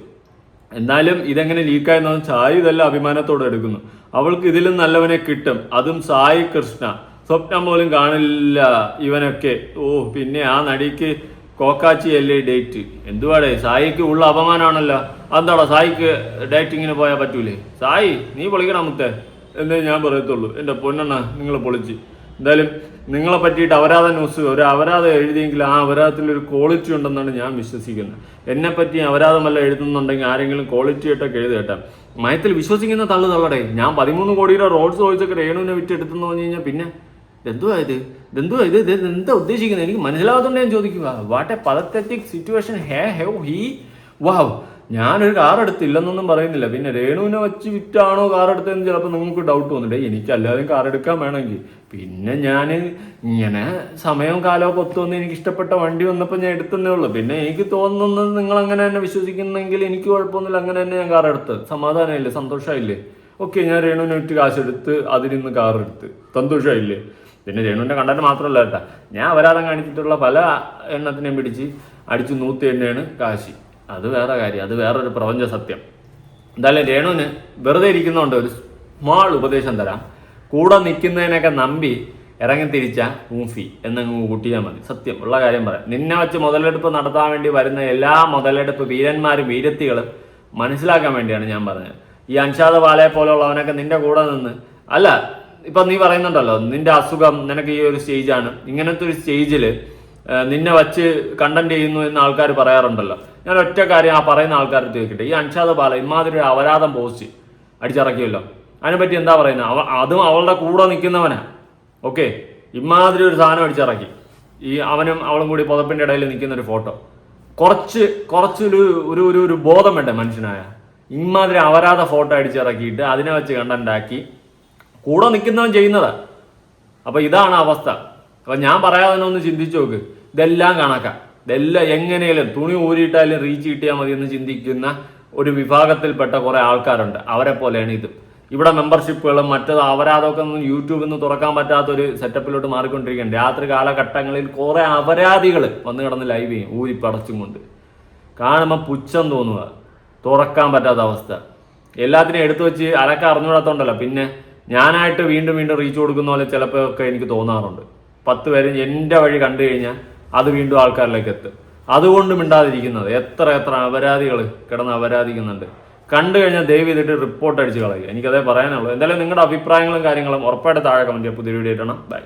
എന്നാലും ഇതെങ്ങനെ ലീക്കായെന്ന് സായി ഇതെല്ലാം അഭിമാനത്തോടെ എടുക്കുന്നു. അവൾക്ക് ഇതിലും നല്ലവനെ കിട്ടും, അതും സായി കൃഷ്ണ. സ്വപ്നം പോലും കാണില്ല ഇവനൊക്കെ. പിന്നെ ആ നടിക്ക് കോക്കാച്ചിയല്ലേ ഡേറ്റ്? എന്തുവാടേ, സായിക്ക് ഉള്ള അപമാനമാണല്ലോ. അതെന്താടാ സായിക്ക് ഡേറ്റിങ്ങിന് പോയാൽ പറ്റൂലേ? സായി നീ പൊളിക്കണം മുത്തേ എന്നേ ഞാൻ പറയത്തുള്ളൂ. എൻ്റെ പൊന്നെണ്ണ നിങ്ങൾ പൊളിച്ച്. എന്തായാലും നിങ്ങളെ പറ്റിയിട്ട് അപരാധ ന്യൂസ് ഒരു അപരാധം എഴുതിയെങ്കിൽ ആ അപരാധത്തിലൊരു ക്വാളിറ്റി ഉണ്ടെന്നാണ് ഞാൻ വിശ്വസിക്കുന്നത്. എന്നെ പറ്റി അപരാധമല്ല എഴുതുന്നുണ്ടെങ്കിൽ ആരെങ്കിലും ക്വാളിറ്റി ആയിട്ടൊക്കെ എഴുതേട്ടാ. മയത്തിൽ വിശ്വസിക്കുന്ന തള്ളടേ. ഞാൻ 13 കോടിയുടെ റോൾസ് റോയ്സൊക്കെ രേണുവിനെ വിറ്റെടുത്തെന്ന് പറഞ്ഞു കഴിഞ്ഞാൽ പിന്നെ എന്തുവാ ഇത് എന്താ ഉദ്ദേശിക്കുന്നത്? എനിക്ക് മനസ്സിലാവാത്തതുകൊണ്ട് ഞാൻ ചോദിക്കുക. വാട്ട് എ പതത്തറ്റിക് സിറ്റുവേഷൻ ഹീ വാവ്. ഞാനൊരു കാർ എടുത്തില്ലെന്നൊന്നും പറയുന്നില്ല. പിന്നെ രേണുവിനെ വെച്ച് വിറ്റാണോ കാർ എടുത്തതെന്ന് ചിലപ്പോൾ നിങ്ങൾക്ക് ഡൗട്ട് വന്നിട്ടേ. എനിക്കല്ലാതെ കാർ എടുക്കാൻ വേണമെങ്കിൽ പിന്നെ ഞാൻ ഇങ്ങനെ സമയവും കാലമൊക്കെ ഒത്തുവന്ന് എനിക്ക് ഇഷ്ടപ്പെട്ട വണ്ടി വന്നപ്പോൾ ഞാൻ എടുത്തതേ ഉള്ളൂ. പിന്നെ എനിക്ക് തോന്നുന്നത് നിങ്ങൾ അങ്ങനെ തന്നെ വിശ്വസിക്കുന്നെങ്കിൽ എനിക്ക് കുഴപ്പമൊന്നുമില്ല. അങ്ങനെ തന്നെ ഞാൻ കാർ എടുത്ത് സമാധാനമില്ലേ, സന്തോഷമായില്ലേ? ഓക്കെ, ഞാൻ രേണുവിനെ വിറ്റ് കാശെടുത്ത് അതിലിന്ന് കാർ എടുത്ത് സന്തോഷമായില്ലേ? പിന്നെ രേണുവിൻ്റെ കണ്ടന്റ് മാത്രമല്ല കേട്ടാ, ഞാൻ അപരാധം കാണിച്ചിട്ടുള്ള പല എണ്ണത്തിനെയും പിടിച്ച് അടിച്ചു നൂത്തി തന്നെയാണ് കാശി. അത് വേറെ കാര്യം, അത് വേറൊരു പ്രപഞ്ച സത്യം. എന്തായാലും രേണുവിന് വെറുതെ ഇരിക്കുന്നതുകൊണ്ട് ഒരു സ്മാൾ ഉപദേശം തരാം. കൂടെ നിൽക്കുന്നതിനൊക്കെ നമ്പി ഇറങ്ങി തിരിച്ച ഊഫി എന്നങ്ങ് കൂട്ടിയാൽ മതി. സത്യം ഉള്ള കാര്യം പറയാം. നിന്നെ വെച്ച് മുതലെടുപ്പ് നടത്താൻ വേണ്ടി വരുന്ന എല്ലാ മുതലെടുപ്പ് വീരന്മാരും വീരത്തികളും മനസ്സിലാക്കാൻ വേണ്ടിയാണ് ഞാൻ പറഞ്ഞത്. ഈ അൻഷാദ് ബാലയെ പോലുള്ളവനൊക്കെ നിന്റെ കൂടെ നിന്ന് അല്ല, ഇപ്പൊ നീ പറയുന്നുണ്ടല്ലോ നിന്റെ അസുഖം നിനക്ക് ഈ ഒരു സ്റ്റേജാണ്, ഇങ്ങനത്തെ ഒരു സ്റ്റേജിൽ നിന്നെ വച്ച് കണ്ടന്റ് ചെയ്യുന്നു എന്ന് ആൾക്കാർ പറയാറുണ്ടല്ലോ. ഞാൻ ഒറ്റ കാര്യം ആ പറയുന്ന ആൾക്കാർ ചോദിക്കട്ടെ, ഈ അൻഷാദ് ബാല ഇമാതിരി ഒരു അപരാധം പോസ്റ്റ് അടിച്ചിറക്കിയല്ലോ, അതിനെപ്പറ്റി എന്താ പറയുന്നത്? അതും അവളുടെ കൂടെ നിൽക്കുന്നവനാ. ഓക്കെ, ഇമാതിരി ഒരു സാധനം അടിച്ചിറക്കി, ഈ അവനും അവളും കൂടി പുതപ്പിന്റെ ഇടയിൽ നിൽക്കുന്ന ഒരു ഫോട്ടോ. കുറച്ചൊരു ഒരു ഒരു ഒരു ബോധം വേണ്ടേ മനുഷ്യനായ? ഇമാതിരി അപരാധ ഫോട്ടോ അടിച്ചിറക്കിയിട്ട് അതിനെ വെച്ച് കണ്ടന്റാക്കി കൂടെ നിൽക്കുന്നവൻ ചെയ്യുന്നതാ. അപ്പൊ ഇതാണ് അവസ്ഥ. അപ്പൊ ഞാൻ പറയാതെ തന്നെ ഒന്ന് ചിന്തിച്ചു നോക്ക്, ഇതെല്ലാം കണക്കാം, ഇതെല്ലാം എങ്ങനെയും തുണി ഊരിയിട്ടാലും റീച്ച് കിട്ടിയാൽ മതി എന്ന് ചിന്തിക്കുന്ന ഒരു വിഭാഗത്തിൽപ്പെട്ട കുറെ ആൾക്കാരുണ്ട്. അവരെ പോലെയാണ് ഇത്. ഇവിടെ മെമ്പർഷിപ്പുകളും മറ്റത് അപരാധമൊക്കെ ഒന്നും യൂട്യൂബിൽ നിന്ന് തുറക്കാൻ പറ്റാത്തൊരു സെറ്റപ്പിലോട്ട് മാറിക്കൊണ്ടിരിക്കുകയാണ്. രാത്രി കാലഘട്ടങ്ങളിൽ കുറെ അപരാധികൾ വന്ന് കിടന്ന് ലൈവ് ചെയ്യും ഊരിപ്പടച്ചും കൊണ്ട്. കാണുമ്പോൾ പുച്ഛം തോന്നുക, തുറക്കാൻ പറ്റാത്ത അവസ്ഥ. എല്ലാത്തിനും എടുത്തു വെച്ച് അലക്ക അറിഞ്ഞുകൂടാത്തോണ്ടല്ലോ പിന്നെ ഞാനായിട്ട് വീണ്ടും വീണ്ടും റീച്ച് കൊടുക്കുന്ന പോലെ ചിലപ്പോൾ ഒക്കെ എനിക്ക് തോന്നാറുണ്ട്. 10 പേര് എൻ്റെ വഴി കണ്ടു കഴിഞ്ഞാൽ അത് വീണ്ടും ആൾക്കാരിലേക്ക് എത്തും. അതുകൊണ്ട് മിണ്ടാതിരിക്കുന്നത്. എത്ര അപരാധികൾ കിടന്ന് അപരാധിക്കുന്നുണ്ട്. കണ്ടു കഴിഞ്ഞാൽ ദയവ് ചെയ്തിട്ട് റിപ്പോർട്ട് അടിച്ച് കളയുക. എനിക്കതേ പറയാനുള്ളൂ. എന്തായാലും നിങ്ങളുടെ അഭിപ്രായങ്ങളും കാര്യങ്ങളും ഉറപ്പായിട്ട് താഴെ കമന്റ് ചെയ്യുക. പുതിയ വീഡിയോ ഇടണം. ബൈ.